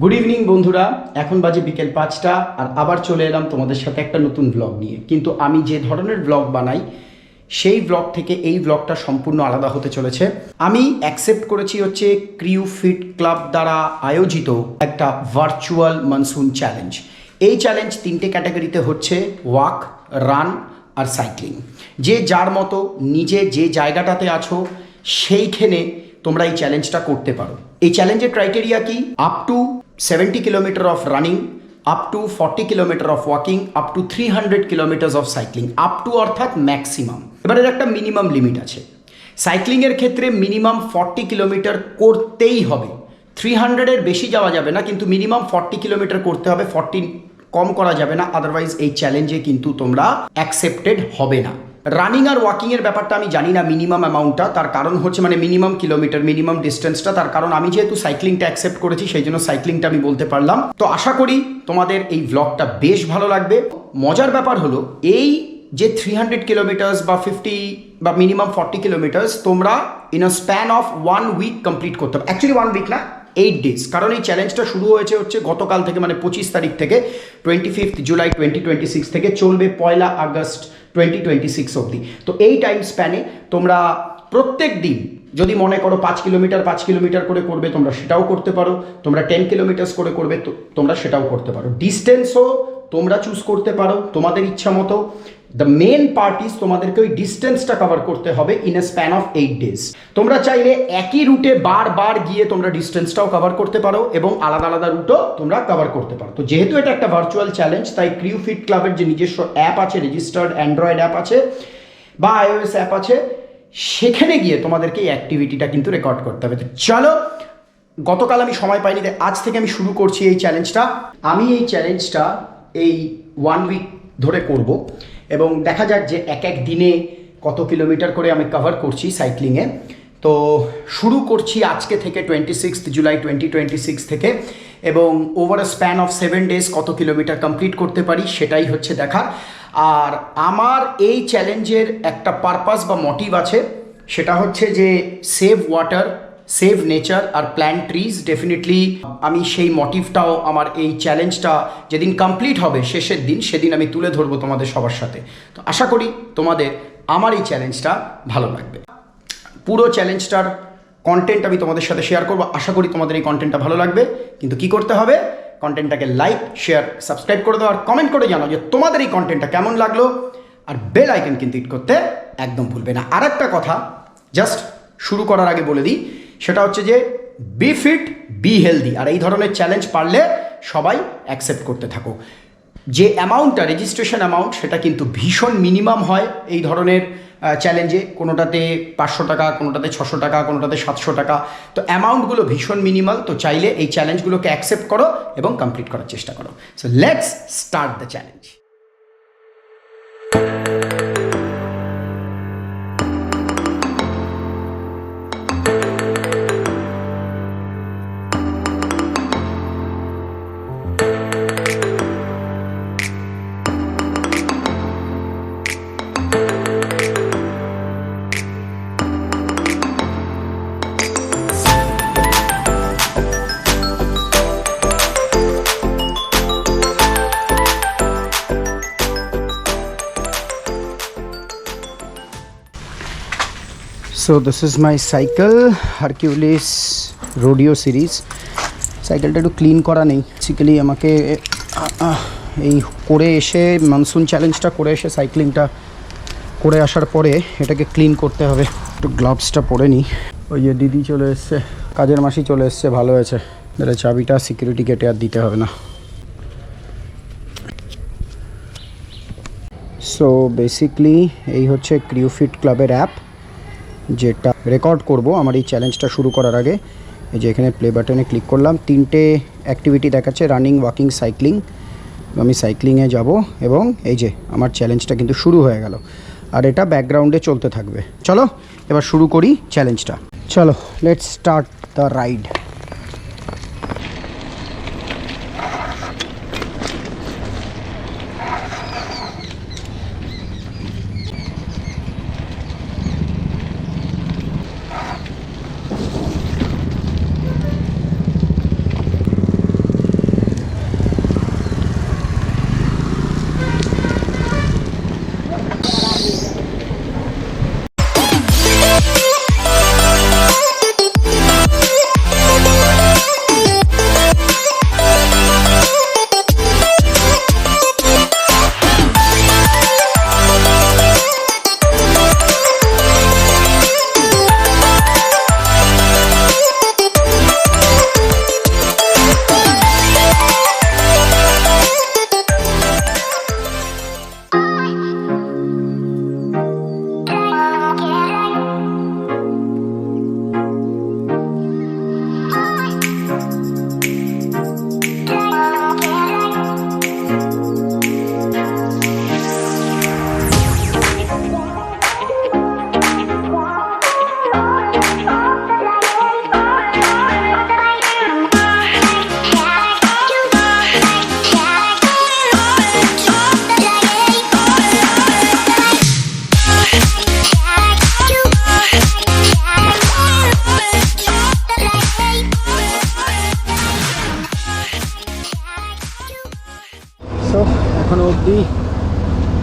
Good evening বন্ধুরা, এখন বাজে বিকেল 5টা আর আবার চলে এলাম তোমাদের সাথে একটা নতুন ব্লগ নিয়ে। কিন্তু আমি যে ধরনের ব্লগ বানাই সেই ব্লগ থেকে এই ব্লগটা সম্পূর্ণ আলাদা হতে চলেছে। আমি অ্যাকসেপ্ট করেছি হচ্ছে ক্রিউ ফিট ক্লাব দ্বারা আয়োজিত একটা ভার্চুয়াল মনসুন চ্যালেঞ্জ। এই চ্যালেঞ্জ 3টে ক্যাটাগরিতে হচ্ছে: ওয়াক, রান আর সাইক্লিং। যে যার মতো নিজে যে জায়গাটাতে আছো সেইখানে তোমরা এই চ্যালেঞ্জটা করতে পারো। এই চ্যালেঞ্জের ক্রাইটেরিয়া কি? Up to 70 kilometre of running, up to 40 kilometre of walking, up to 300 kilometres of cycling. Up to অর্থাৎ ম্যাক্সিমাম। এবারের একটা মিনিমাম লিমিট আছে। সাইক্লিংয়ের ক্ষেত্রে মিনিমাম 40 কিলোমিটার করতেই হবে। 300-এর বেশি যাওয়া যাবে না, কিন্তু মিনিমাম 40 কিলোমিটার করতে হবে। 40 কম করা যাবে না, আদারওয়াইজ এই চ্যালেঞ্জে কিন্তু তোমরা অ্যাকসেপ্টেড হবে না। রানিং আর ওয়াকিংয়ের ব্যাপারটা আমি জানি না মিনিমাম অ্যামাউন্টটা, তার কারণ হচ্ছে মিনিমাম কিলোমিটার, মিনিমাম ডিস্টেন্সটা। তার কারণ আমি যেহেতু সাইক্লিংটা অ্যাকসেপ্ট করেছি সেই জন্য সাইক্লিংটা আমি বলতে পারলাম। তো আশা করি তোমাদের এই ব্লগটা বেশ ভালো লাগবে। মজার ব্যাপার হলো এই যে 300 কিলোমিটার্স বা 50 বা মিনিমাম 40 কিলোমিটার্স তোমরা in a span of 1 week complete করতে হবে। অ্যাকচুয়ালি 1 উইক না, 8 ডেজ। কারণ এই চ্যালেঞ্জটা শুরু হচ্ছে গতকাল থেকে, 25 তারিখ থেকে, 25 জুলাই 2026 থেকে চলবে 1 আগস্ট 2026 অবধি। তো এই টাইম স্প্যানে তোমরা প্রত্যেক দিন যদি মনে করো 5 কিলোমিটার করে করবে, তোমরা সেটাও করতে পারো। তোমরা 10 কিলোমিটার্স করে করবে, তো তোমরা সেটাও করতে পারো। ডিস্টেন্সও তোমরা চুজ করতে পারো তোমাদের ইচ্ছা মতো। দ্য মেন পার্ট ইজ তোমাদেরকে ওই ডিস্টেন্সটা কভার করতে হবে in a span of 8 days. তোমরা চাইলে একই রুটে বারবার গিয়ে তোমরা ডিস্টেন্সটাও কভার করতে পারো এবং আলাদা আলাদা রুটও তোমরা কভার করতে পারো। তো যেহেতু এটা একটা ভার্চুয়াল চ্যালেঞ্জ, তাই ক্রিউ ফিট ক্লাবের যে নিজস্ব অ্যাপ আছে, রেজিস্টার্ড অ্যান্ড্রয়েড অ্যাপ আছে বা iOS অ্যাপ আছে, সেখানে গিয়ে তোমাদেরকে এই অ্যাক্টিভিটিটা কিন্তু রেকর্ড করতে হবে। তো চলো, গতকাল আমি সময় পাইনি, আজ থেকে আমি শুরু করছি এই চ্যালেঞ্জটা। আমি এই চ্যালেঞ্জটা এই 1 উইক ধরে করব এবং দেখা যাক যে এক এক দিনে কত কিলোমিটার করে আমি কভার করছি সাইক্লিংয়ে। তো শুরু করছি আজকে থেকে 26 জুলাই 2026 থেকে, এবং over a span of 7 days কত কিলোমিটার কমপ্লিট করতে পারি সেটাই হচ্ছে দেখার। আর আমার এই চ্যালেঞ্জের একটা পারপাস বা মোটিভ আছে, সেটা হচ্ছে যে সেভ ওয়াটার, সেভ নেচার আর প্ল্যান্ট ট্রিজ। ডেফিনেটলি আমি সেই মোটিভটাও আমার এই চ্যালেঞ্জটা যেদিন কমপ্লিট হবে শেষের দিন, সেদিন আমি তুলে ধরবো তোমাদের সবার সাথে। তো আশা করি তোমাদের আমার এই চ্যালেঞ্জটা ভালো লাগবে। পুরো চ্যালেঞ্জটার কন্টেন্ট আমি তোমাদের সাথে শেয়ার করবো। আশা করি তোমাদের এই কন্টেন্টটা ভালো লাগবে। কিন্তু কি করতে হবে? কন্টেন্টটাকে লাইক, শেয়ার, সাবস্ক্রাইব করে দাও আর কমেন্ট করে জানাও যে তোমাদের এই কন্টেন্টটা কেমন লাগলো। আর বেল আইকন কিন্তু হিট করতে একদম ভুলবে না। আর একটা কথা জাস্ট শুরু করার আগে বলে দিই, সেটা হচ্ছে যে বি ফিট, বি হেলদি। আর এই ধরনের চ্যালেঞ্জ পারলে সবাই অ্যাকসেপ্ট করতে থাকো। যে অ্যামাউন্টটা, রেজিস্ট্রেশন অ্যামাউন্ট, সেটা কিন্তু ভীষণ মিনিমাম হয় এই ধরনের চ্যালেঞ্জে। কোনোটাতে 500 টাকা, কোনোটাতে 600 টাকা, কোনোটাতে 700 টাকা। তো অ্যামাউন্টগুলো ভীষণ মিনিমাল। তো চাইলে এই চ্যালেঞ্জগুলোকে অ্যাকসেপ্ট করো এবং কমপ্লিট করার চেষ্টা করো। So let's start the challenge. So this is my cycle, Hercules Rodeo series. সাইকেলটা একটু ক্লিন করা নেই। বেসিক্যালি আমাকে এই করে এসে, মনসুন চ্যালেঞ্জটা করে এসে, সাইক্লিংটা করে আসার পরে এটাকে ক্লিন করতে হবে। একটু গ্লাভসটা পরে নিই। ওই যে দিদি চলে এসছে, কাজের মাসি চলে এসছে, ভালো হয়েছে। তাহলে চাবিটা সিকিউরিটি গেটে আর দিতে হবে না। সো বেসিক্যালি এই হচ্ছে ক্রিউ ফিট ক্লাবের অ্যাপ, যেটা রেকর্ড করব আমার এই চ্যালেঞ্জটা শুরু করার আগে। এই যে এখানে প্লে বাটনে ক্লিক করলাম, 3টে অ্যাক্টিভিটি দেখাচ্ছে: রানিং, ওয়াকিং, সাইক্লিং। আমি সাইক্লিংয়ে যাব এবং এই যে আমার চ্যালেঞ্জটা কিন্তু শুরু হয়ে গেল। আর এটা ব্যাকগ্রাউন্ডে চলতে থাকবে। চলো এবার শুরু করি চ্যালেঞ্জটা। চলো, লেটস স্টার্ট দ্য রাইড।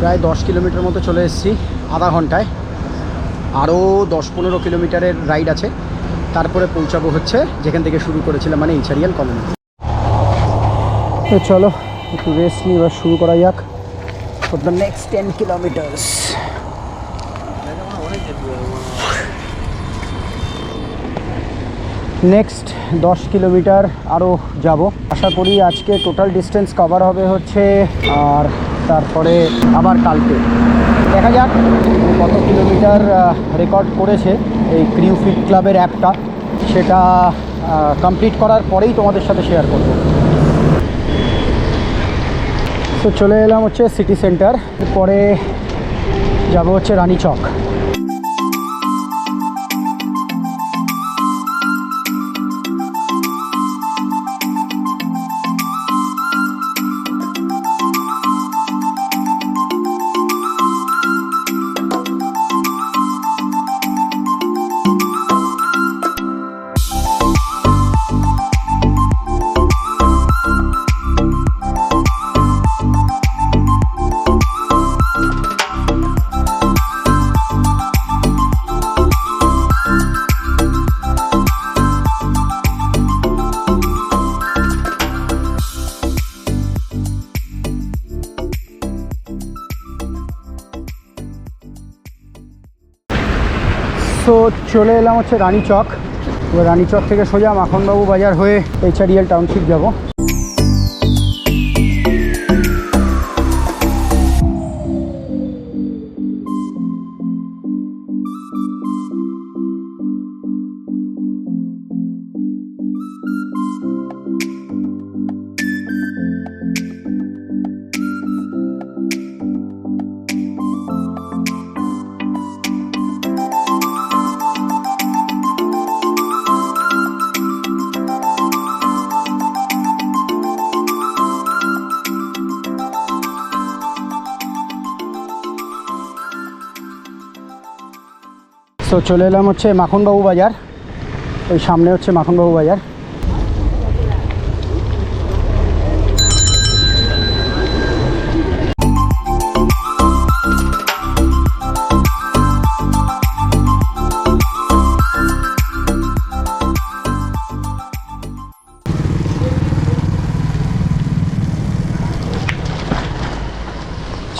প্রায় 10 কিলোমিটার মতো চলে এসেছি আধা ঘন্টায়। আরও 10-15 কিলোমিটারের রাইড আছে, তারপরে পৌঁছাবো হচ্ছে যেখান থেকে শুরু করেছিলাম, মানে এইচআরএল কলোনি। তো চলো একটু রেস্ট নিয়ে এবার শুরু করা যাক for the next 10 kilometres. Next 10 kilometre আরও যাব। আশা করি আজকে টোটাল ডিস্টেন্স কভার হবে হচ্ছে, আর তারপরে আবার কালকে দেখা যাক কত কিলোমিটার রেকর্ড করেছে এই ক্রিউ ফিট ক্লাবের অ্যাপটা, সেটা কমপ্লিট করার পরেই তোমাদের সাথে শেয়ার করব। তো চলে এলাম হচ্ছে সিটি সেন্টার, পরে যাব হচ্ছে রানীচক। তো চলে এলাম হচ্ছে রানীচক। এবার রানীচক থেকে সোজা মাখনবাবু বাজার হয়ে এইচআরএল টাউনশিপ যাব। তো চলে এলাম হচ্ছে মাখনবাবু বাজার, ওই সামনে হচ্ছে মাখনবাবু বাজার।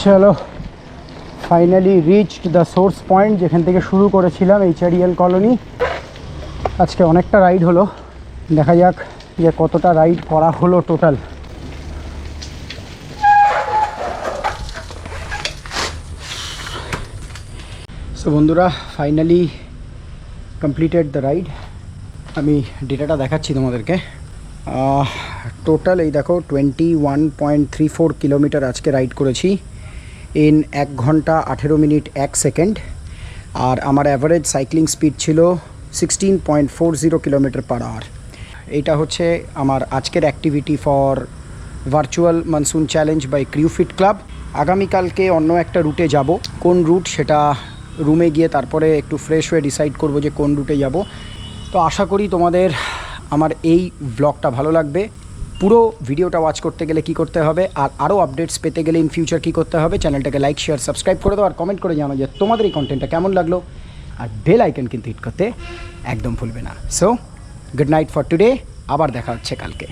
চলো finally reached the source point, যেখান থেকে শুরু করেছিলাম এইচআরএল কলোনি। আজকে অনেকটা রাইড হলো, দেখা যাক যে কতটা রাইড করা হলো টোটাল। সো বন্ধুরা, ফাইনালি কমপ্লিটেড দ্য রাইড। আমি ডেটাটা দেখাচ্ছি তোমাদেরকে। টোটাল এই দেখো 21.34 কিলোমিটার আজকে রাইড করেছি ইন 1 ঘন্টা 18 মিনিট 1 সেকেন্ড। আর আমার অ্যাভারেজ সাইক্লিং স্পিড ছিল 16.40 কিলোমিটার পার আওয়ার। এইটা হচ্ছে আমার আজকের activity for virtual monsoon challenge by Crew Fit Club. আগামীকালকে অন্য একটা রুটে যাব, কোন রুট সেটা রুমে গিয়ে তারপরে একটু ফ্রেশ হয়ে ডিসাইড করব যে কোন রুটে যাব। তো আশা করি তোমাদের আমার এই ব্লগটা ভালো লাগবে। পুরো ভিডিওটা ওয়াচ করতে গেলে কি করতে হবে, আর আরও আপডেটস পেতে গেলে ইন ফিউচার কী করতে হবে, চ্যানেলটাকে লাইক শেয়ার সাবস্ক্রাইব করে দাও, আর কমেন্ট করে জানাও যে তোমাদের এই কন্টেন্টটা কেমন লাগলো, আর বেল আইকন কিন্তু হিট করতে একদম ভুলবে না। So good night for today, আবার দেখা হচ্ছে কালকে।